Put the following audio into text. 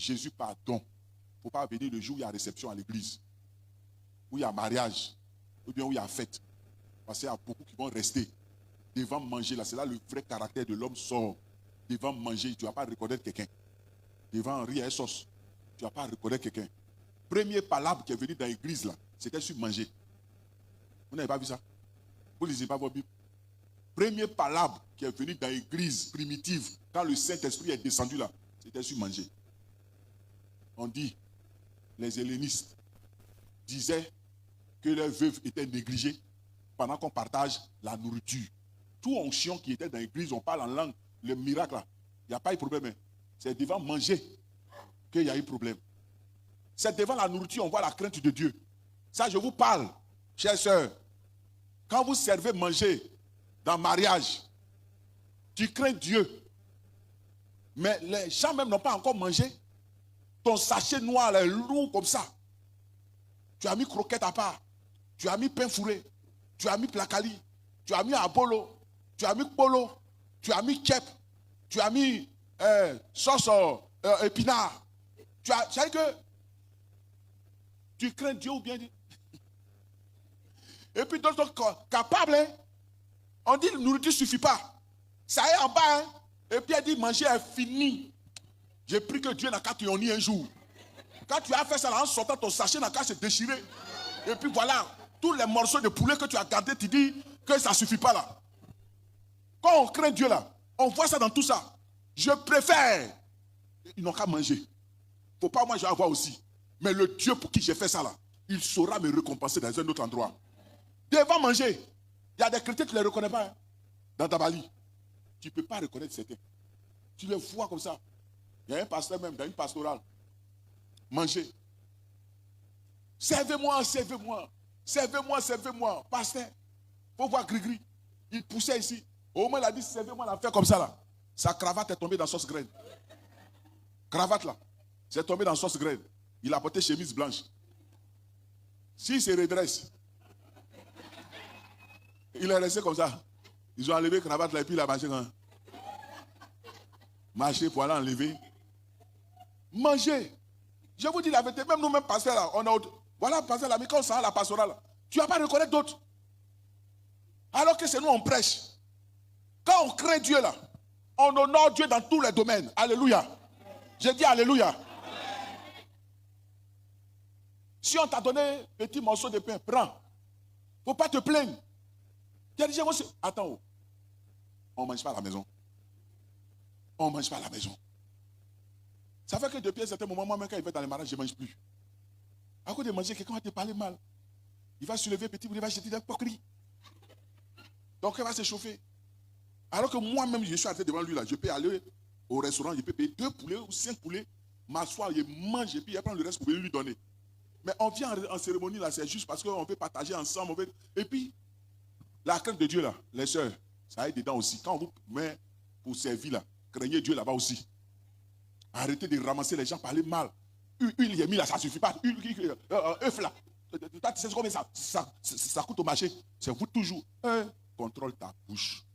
Jésus pardon. Il ne faut pas venir le jour où il y a réception à l'église, où il y a mariage, ou bien où il y a fête. Parce qu'il y a beaucoup qui vont rester devant manger. Là, c'est là le vrai caractère de l'homme sort. Devant manger, tu ne vas pas reconnaître quelqu'un. Devant rire et sauce, tu ne vas pas reconnaître quelqu'un. Premier palabre qui est venu dans l'église, là, c'était sur manger. Vous n'avez pas vu ça? Vous ne lisez pas vos Bibles? Premier palabre qui est venu dans l'église primitive, quand le Saint-Esprit est descendu là, c'était sur manger. On dit, les hellénistes disaient que leurs veuves étaient négligées pendant qu'on partage la nourriture. Tout onction qui était dans l'église, on parle en langue, le miracle là, il n'y a pas eu de problème. C'est devant manger qu'il y a eu problème. C'est devant la nourriture, on voit la crainte de Dieu. Ça, je vous parle, chers sœurs. Quand vous servez manger dans le mariage, tu crains Dieu. Mais les gens même n'ont pas encore mangé. Ton sachet noir est lourd comme ça. Tu as mis croquette à part. Tu as mis pain fourré. Tu as mis placali. Tu as mis abolo. Tu as mis polo. Tu as mis kep. Tu as mis sauce épinard. Tu sais que tu crains Dieu ou bien Dieu. Et puis d'autres sont capables. Hein? On dit que la nourriture ne suffit pas. Ça est en bas. Hein? Et puis elle dit manger est fini. J'ai pris que Dieu n'a qu'à te un jour. Quand tu as fait ça là, en sortant ton sachet n'a qu'à se déchirer. Et puis voilà, tous les morceaux de poulet que tu as gardés, tu dis que ça ne suffit pas là. Quand on craint Dieu là, on voit ça dans tout ça. Je préfère. Ils n'ont qu'à manger. Il ne faut pas moi je vais avoir aussi. Mais le Dieu pour qui j'ai fait ça là, il saura me récompenser dans un autre endroit. Devant manger, il y a des chrétiens qui ne les reconnais pas. Hein. Dans Tabali, tu ne peux pas reconnaître certains. Tu les vois comme ça. Il y a un pasteur même dans une pastorale. Manger. Servez-moi, servez-moi. Servez-moi, servez-moi. Pasteur, il faut voir Grigri. Il poussait ici. Au moins, il a dit, servez-moi, la fait comme ça là. Sa cravate est tombée dans sauce graine. Cravate là. C'est tombé dans sauce graine. Il a porté chemise blanche. S'il se redresse, il est resté comme ça. Ils ont enlevé cravate là et puis il a marché quand marché pour aller enlever. Manger. Je vous dis la vérité, même nous-mêmes, pasteurs là, on a autre. Voilà, pasteur là, mais quand on s'en va à la pastorale, tu ne vas pas reconnaître d'autres. Alors que c'est nous, on prêche. Quand on craint Dieu là, on honore Dieu dans tous les domaines. Alléluia. Je dis alléluia. Si on t'a donné un petit morceau de pain, prends. Il ne faut pas te plaindre. Tu as dit, attends, on ne mange pas à la maison. On ne mange pas à la maison. Ça fait que depuis un certain moment, moi-même, quand il va dans les mariages, je ne mange plus. À cause de manger, quelqu'un va te parler mal. Il va se lever, petit, il va jeter des poqueries. Donc, il va se chauffer. Alors que moi-même, je suis arrêté devant lui, là, je peux aller au restaurant, je peux payer 2 poulets ou 5 poulets, m'asseoir, je mange, et puis il prend le reste pour lui donner. Mais on vient en cérémonie, là, c'est juste parce qu'on veut partager ensemble. Et puis, la crainte de Dieu, là, les sœurs, ça aide dedans aussi. Quand on vous met pour servir, là, craignez Dieu là-bas aussi. Arrêtez de ramasser les gens, parler mal. Huile, il est mis là, ça ne suffit pas. Œuf là. Tu sais combien ça coûte au marché? C'est vous toujours. Contrôle ta bouche.